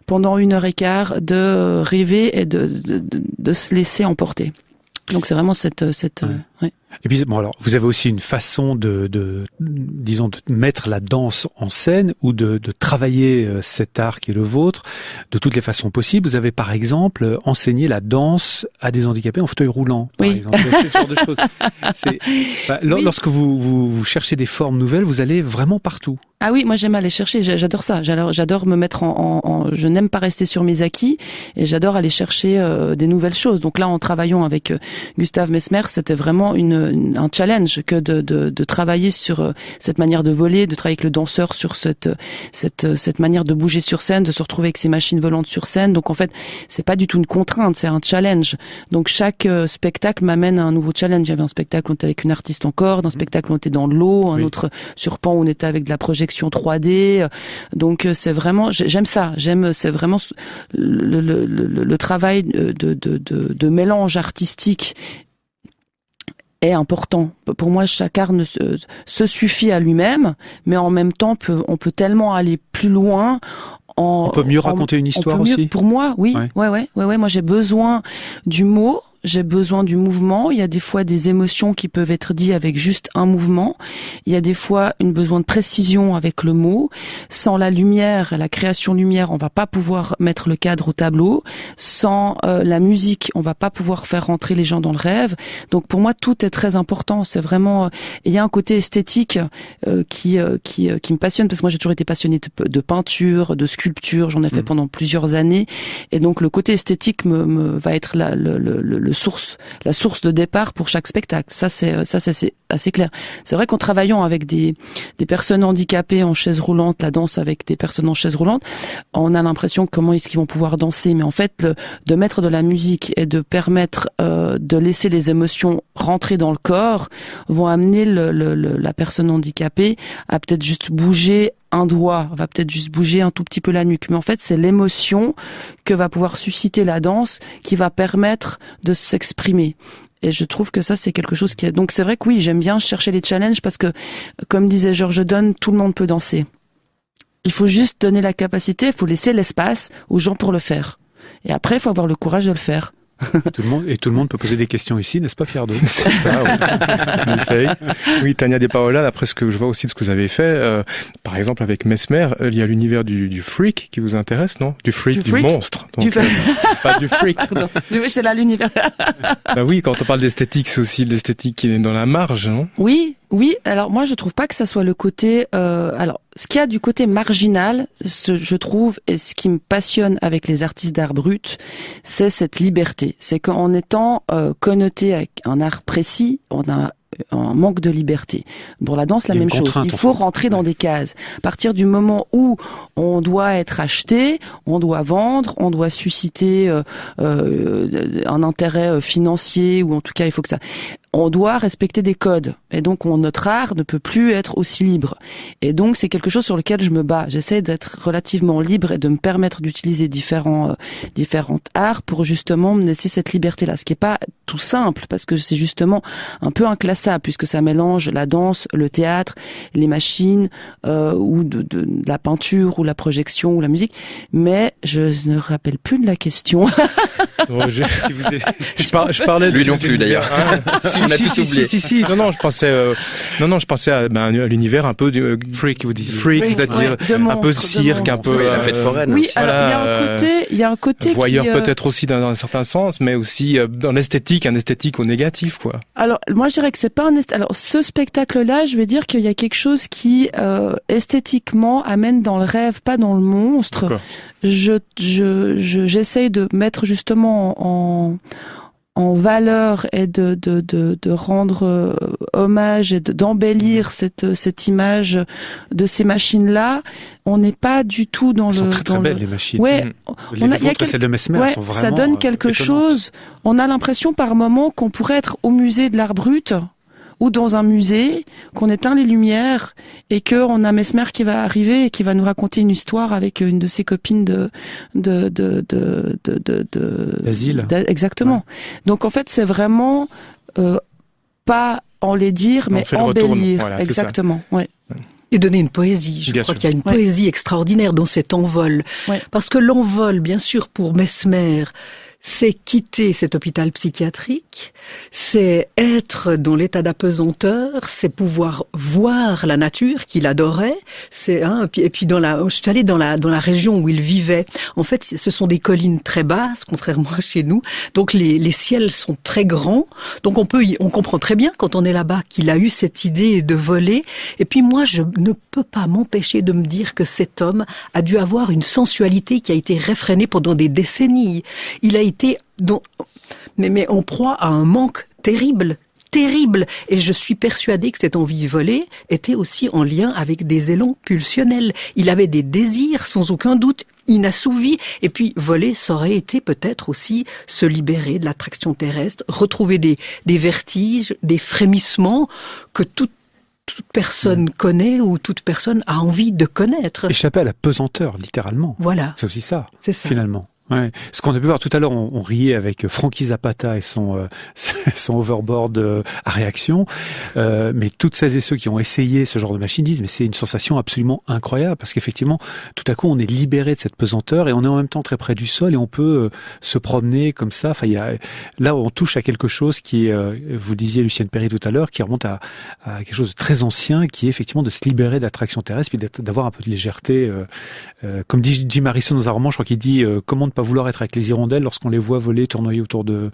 pendant 1h15 de rêver et de se laisser emporter. Donc c'est vraiment cette ouais. Et puis bon, alors vous avez aussi une façon disons de mettre la danse en scène, ou de travailler cet art qui est le vôtre de toutes les façons possibles. Vous avez par exemple enseigné la danse à des handicapés en fauteuil roulant, par exemple. Ce genre de choses. Lorsque vous cherchez des formes nouvelles, vous allez vraiment partout. Ah oui, moi j'aime aller chercher, j'adore ça. J'adore me mettre je n'aime pas rester sur mes acquis, et j'adore aller chercher des nouvelles choses. Donc là, en travaillant avec Gustave Messmer, c'était vraiment un challenge que de travailler sur cette manière de voler, de travailler avec le danseur sur cette manière de bouger sur scène, de se retrouver avec ces machines volantes sur scène. Donc en fait, c'est pas du tout une contrainte, c'est un challenge. Donc chaque spectacle m'amène à un nouveau challenge. Il y avait un spectacle où on était avec une artiste en corde, un spectacle où on était dans de l'eau, un autre sur pan où on était avec de la projection 3D. Donc c'est vraiment, j'aime ça. C'est vraiment le travail de mélange artistique est important. Pour moi, chaque art se suffit à lui-même, mais en même temps, on peut tellement aller plus loin. On peut mieux raconter une histoire aussi. Pour moi, oui. Ouais. Moi, j'ai besoin du mot. J'ai besoin du mouvement. Il y a des fois des émotions qui peuvent être dites avec juste un mouvement. Il y a des fois un besoin de précision avec le mot. Sans la lumière, la création lumière, on va pas pouvoir mettre le cadre au tableau. Sans la musique, on va pas pouvoir faire rentrer les gens dans le rêve. Donc pour moi, tout est très important. C'est vraiment. Il y a un côté esthétique qui me passionne, parce que moi j'ai toujours été passionnée de peinture, de sculpture. J'en ai fait pendant plusieurs années, et donc le côté esthétique va être la source de départ pour chaque spectacle. Ça c'est assez clair. C'est vrai qu'en travaillant avec des personnes handicapées en chaise roulante, la danse avec des personnes en chaise roulante, on a l'impression comment est-ce qu'ils vont pouvoir danser, mais en fait de mettre de la musique et de permettre de laisser les émotions rentrer dans le corps vont amener la personne handicapée à peut-être juste bouger un doigt, va peut-être juste bouger un tout petit peu la nuque. Mais en fait, c'est l'émotion que va pouvoir susciter la danse qui va permettre de s'exprimer. Et je trouve que ça, c'est quelque chose qui est... Donc c'est vrai que oui, j'aime bien chercher les challenges, parce que, comme disait Georges Donne, tout le monde peut danser. Il faut juste donner la capacité, il faut laisser l'espace aux gens pour le faire. Et après, il faut avoir le courage de le faire. Tout le monde peut poser des questions ici, n'est-ce pas, Pierre Dôme? C'est ça, oui. Oui, Tania De Paola, d'après ce que je vois aussi de ce que vous avez fait, par exemple avec Messmer, il y a l'univers du freak qui vous intéresse, non? Du freak, du monstre. Donc, pas du freak. Pardon. C'est là l'univers. Bah oui, quand on parle d'esthétique, c'est aussi l'esthétique qui est dans la marge, non? Oui. Alors moi, je trouve pas que ça soit le côté. Alors, ce qu'il y a du côté marginal, je trouve, et ce qui me passionne avec les artistes d'art brut, c'est cette liberté. C'est qu'en étant connoté avec un art précis, on a un manque de liberté. Pour la danse, la même chose. Il faut rentrer dans des cases. À partir du moment où on doit être acheté, on doit vendre, on doit susciter un intérêt financier, ou en tout cas, il faut que ça... On doit respecter des codes. Et donc, notre art ne peut plus être aussi libre. Et donc, c'est quelque chose sur lequel je me bats. J'essaie d'être relativement libre et de me permettre d'utiliser différents arts pour justement me laisser cette liberté-là. Ce qui est pas tout simple, parce que c'est justement un peu inclassable, puisque ça mélange la danse, le théâtre, les machines, ou de la peinture, ou la projection, ou la musique. Mais je ne me rappelle plus de la question. Si vous avez... je parlais lui non plus d'ailleurs. Si, on a tous oublié. Si. Non, je pensais à l'univers un peu du freak, vous disiez. Freak, c'est-à-dire un peu de cirque, un peu. La fête foraine. Oui, alors il y a un côté voyeur peut-être aussi dans un certain sens, mais aussi dans l'esthétique, un esthétique au négatif, quoi. Alors moi je dirais que c'est pas alors ce spectacle-là, je vais dire qu'il y a quelque chose qui esthétiquement amène dans le rêve, pas dans le monstre. D'accord. J'essaye de mettre justement en valeur et de rendre hommage et d'embellir cette image de ces machines-là. On n'est pas du tout dans Elles sont très belles, les machines. Ouais, celles de Mesmer sont vraiment ça donne quelque chose. On a l'impression par moment qu'on pourrait être au musée de l'art brut ou dans un musée, qu'on éteint les lumières et que on a Mesmer qui va arriver et qui va nous raconter une histoire avec une de ses copines d'asile. Exactement. Ouais. Donc en fait, c'est vraiment pas enlaidir, mais embellir. Voilà, exactement. Ouais. Et donner une poésie. Je crois qu'il y a une poésie extraordinaire dans cet envol. Ouais. Parce que l'envol, bien sûr, pour Mesmer, c'est quitter cet hôpital psychiatrique, c'est être dans l'état d'apesanteur, c'est pouvoir voir la nature qu'il adorait, et puis je suis allée dans la région où il vivait. En fait, ce sont des collines très basses, contrairement à chez nous. Donc les ciels sont très grands. Donc on comprend très bien quand on est là-bas qu'il a eu cette idée de voler. Et puis moi, je ne peux pas m'empêcher de me dire que cet homme a dû avoir une sensualité qui a été réfrénée pendant des décennies. Il a été mais en proie à un manque terrible. Et je suis persuadée que cette envie de voler était aussi en lien avec des élans pulsionnels. Il avait des désirs, sans aucun doute, inassouvis. Et puis, voler, ça aurait été peut-être aussi se libérer de l'attraction terrestre, retrouver des vertiges, des frémissements que toute personne connaît ou toute personne a envie de connaître. Échapper à la pesanteur, littéralement. Voilà. C'est aussi ça, finalement. Ouais. Ce qu'on a pu voir tout à l'heure, on riait avec Frankie Zapata et son overboard à réaction, mais toutes celles et ceux qui ont essayé ce genre de machine disent mais c'est une sensation absolument incroyable parce qu'effectivement tout à coup on est libéré de cette pesanteur et on est en même temps très près du sol et on peut se promener comme ça. Enfin là on touche à quelque chose qui est, vous disiez Lucienne Perry tout à l'heure, qui remonte à quelque chose de très ancien, qui est effectivement de se libérer d'attraction terrestre puis d'avoir un peu de légèreté. Comme dit Jim Harrison dans un roman, je crois qu'il dit comment ne pas vouloir être avec les hirondelles lorsqu'on les voit voler, tournoyer autour de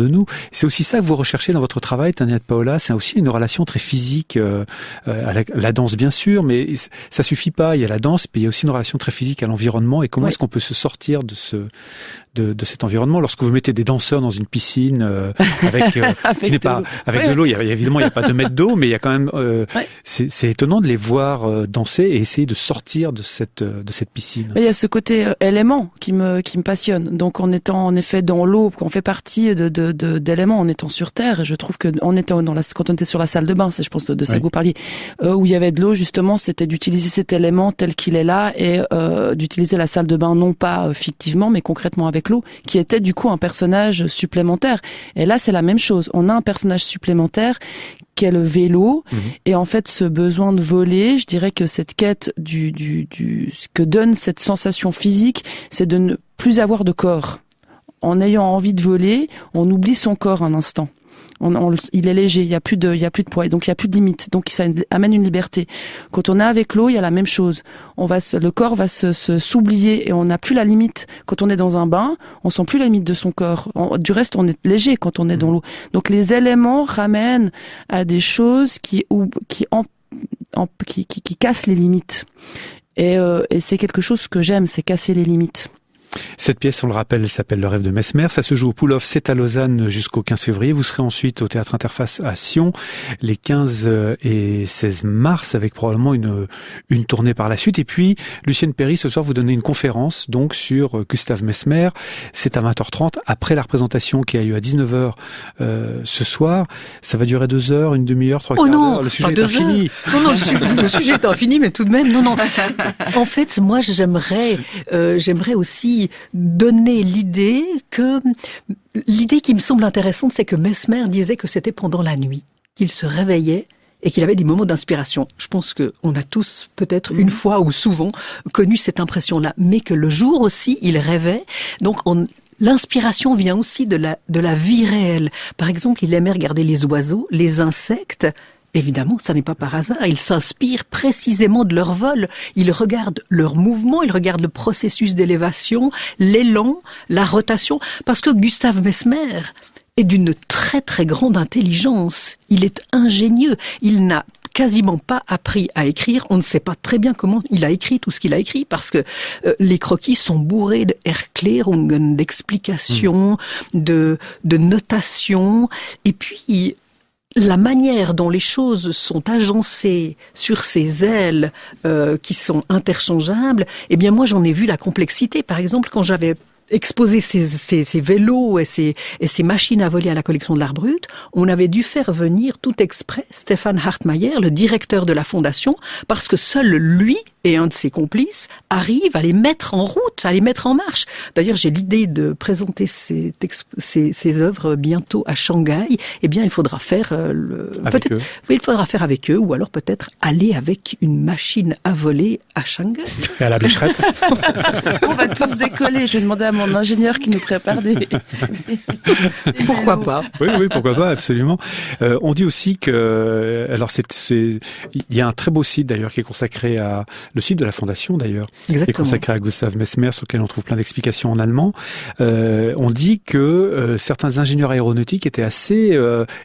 nous. C'est aussi ça que vous recherchez dans votre travail, Tania de Paola. C'est aussi une relation très physique à la danse, bien sûr, mais ça suffit pas. Il y a la danse, puis il y a aussi une relation très physique à l'environnement. Et comment est-ce qu'on peut se sortir de cet environnement lorsque vous mettez des danseurs dans une piscine avec de l'eau. Évidemment, il n'y a pas 2 mètres d'eau, mais il y a quand même. C'est étonnant de les voir danser et essayer de sortir de cette piscine. Il y a ce côté élément qui me passionne. Donc en étant en effet dans l'eau, on fait partie d'éléments en étant sur Terre. Et je trouve que quand on était sur la salle de bain, c'est je pense de ça que vous parliez, où il y avait de l'eau, justement, c'était d'utiliser cet élément tel qu'il est là et d'utiliser la salle de bain non pas fictivement, mais concrètement avec l'eau, qui était du coup un personnage supplémentaire. Et là, c'est la même chose. On a un personnage supplémentaire qui est le vélo, et en fait, ce besoin de voler, je dirais que cette quête ce que donne cette sensation physique, c'est de ne plus avoir de corps. En ayant envie de voler, on oublie son corps un instant. Il est léger, il y a plus de poids, et donc il y a plus de limite. Donc ça amène une liberté. Quand on est avec l'eau, il y a la même chose. Le corps va s'oublier et on n'a plus la limite. Quand on est dans un bain, on sent plus la limite de son corps. Du reste, on est léger quand on est dans l'eau. Donc les éléments ramènent à des choses qui cassent les limites. Et c'est quelque chose que j'aime, c'est casser les limites. Cette pièce, on le rappelle, s'appelle Le rêve de Mesmer. Ça se joue au Pull-Off, c'est à Lausanne jusqu'au 15 février. Vous serez ensuite au Théâtre Interface à Sion les 15 et 16 mars avec probablement une tournée par la suite. Et puis, Lucienne Perry, ce soir, vous donnez une conférence donc sur Gustav Mesmer. C'est à 20h30 après la représentation qui a lieu à 19h ce soir. Ça va durer 2 heures, une demi-heure, 3 quarts d'heure. Le sujet est infini. Non, le sujet est infini, mais tout de même, non. En fait, moi, j'aimerais aussi donner l'idée qui me semble intéressante, c'est que Mesmer disait que c'était pendant la nuit qu'il se réveillait et qu'il avait des moments d'inspiration. Je pense qu'on a tous, peut-être une fois ou souvent, connu cette impression-là, mais que le jour aussi, il rêvait. Donc, L'inspiration vient aussi de la vie réelle. Par exemple, il aimait regarder les oiseaux, les insectes. Évidemment, ça n'est pas par hasard. Il s'inspire précisément de leur vol. Il regarde leur mouvement, il regarde le processus d'élévation, l'élan, la rotation. Parce que Gustave Mesmer est d'une très très grande intelligence. Il est ingénieux. Il n'a quasiment pas appris à écrire. On ne sait pas très bien comment il a écrit tout ce qu'il a écrit parce que les croquis sont bourrés de Erklärungen, d'explications, de notations. Et puis, la manière dont les choses sont agencées sur ces ailes qui sont interchangeables, eh bien moi j'en ai vu la complexité. Par exemple, quand j'avais exposé ces vélos et ces machines à voler à la collection de l'Art brut, on avait dû faire venir tout exprès Stefan Hartmayer, le directeur de la fondation, parce que seul lui et un de ses complices arrivent à les mettre en route, à les mettre en marche. D'ailleurs, j'ai l'idée de présenter ces œuvres bientôt à Shanghai. Eh bien, il faudra faire il faudra faire avec eux, ou alors peut-être aller avec une machine à voler à Shanghai. Et à la Bécherette. On va tous décoller. Je vais demander à mon ingénieur qui nous prépare des pourquoi pas. Oui, pourquoi pas, absolument. On dit aussi que, alors il y a un très beau site d'ailleurs qui est consacré à le site de la Fondation d'ailleurs, qui est consacré à Gustav Mesmer, sur lequel on trouve plein d'explications en allemand. On dit que certains ingénieurs aéronautiques étaient assez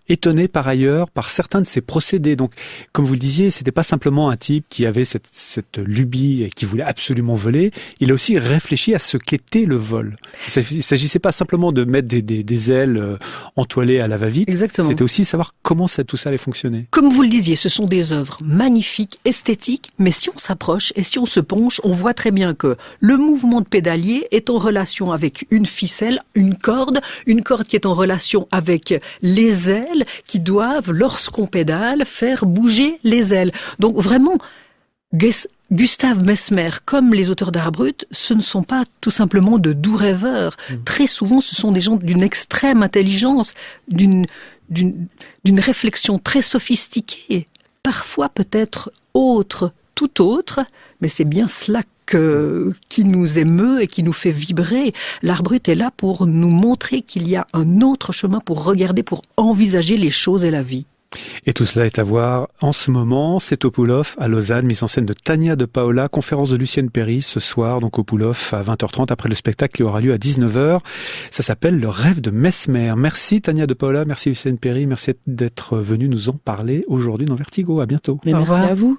étonnés par ailleurs par certains de ces procédés. Donc, comme vous le disiez, c'était pas simplement un type qui avait cette lubie et qui voulait absolument voler. Il a aussi réfléchi à ce qu'était le vol. Il s'agissait pas simplement de mettre des ailes entoilées à la va-vite. Exactement. C'était aussi savoir comment tout ça allait fonctionner. Comme vous le disiez, ce sont des œuvres magnifiques, esthétiques, mais si on s'approche et si on se penche, on voit très bien que le mouvement de pédalier est en relation avec une ficelle, une corde qui est en relation avec les ailes qui doivent, lorsqu'on pédale, faire bouger les ailes. Donc vraiment, Gustave Mesmer, comme les auteurs d'Art brut, ce ne sont pas tout simplement de doux rêveurs. Très souvent, ce sont des gens d'une extrême intelligence, d'une réflexion très sophistiquée, parfois peut-être tout autre, mais c'est bien cela qui nous émeut et qui nous fait vibrer. L'Art brut est là pour nous montrer qu'il y a un autre chemin pour regarder, pour envisager les choses et la vie. Et tout cela est à voir en ce moment. C'est au Poulof à Lausanne, mise en scène de Tania de Paola, conférence de Lucienne Perry ce soir, donc au Poulof à 20h30 après le spectacle qui aura lieu à 19h. Ça s'appelle Le rêve de Mesmer. Merci Tania de Paola, merci Lucienne Perry, merci d'être venue nous en parler aujourd'hui dans Vertigo. À bientôt. Mais merci à vous.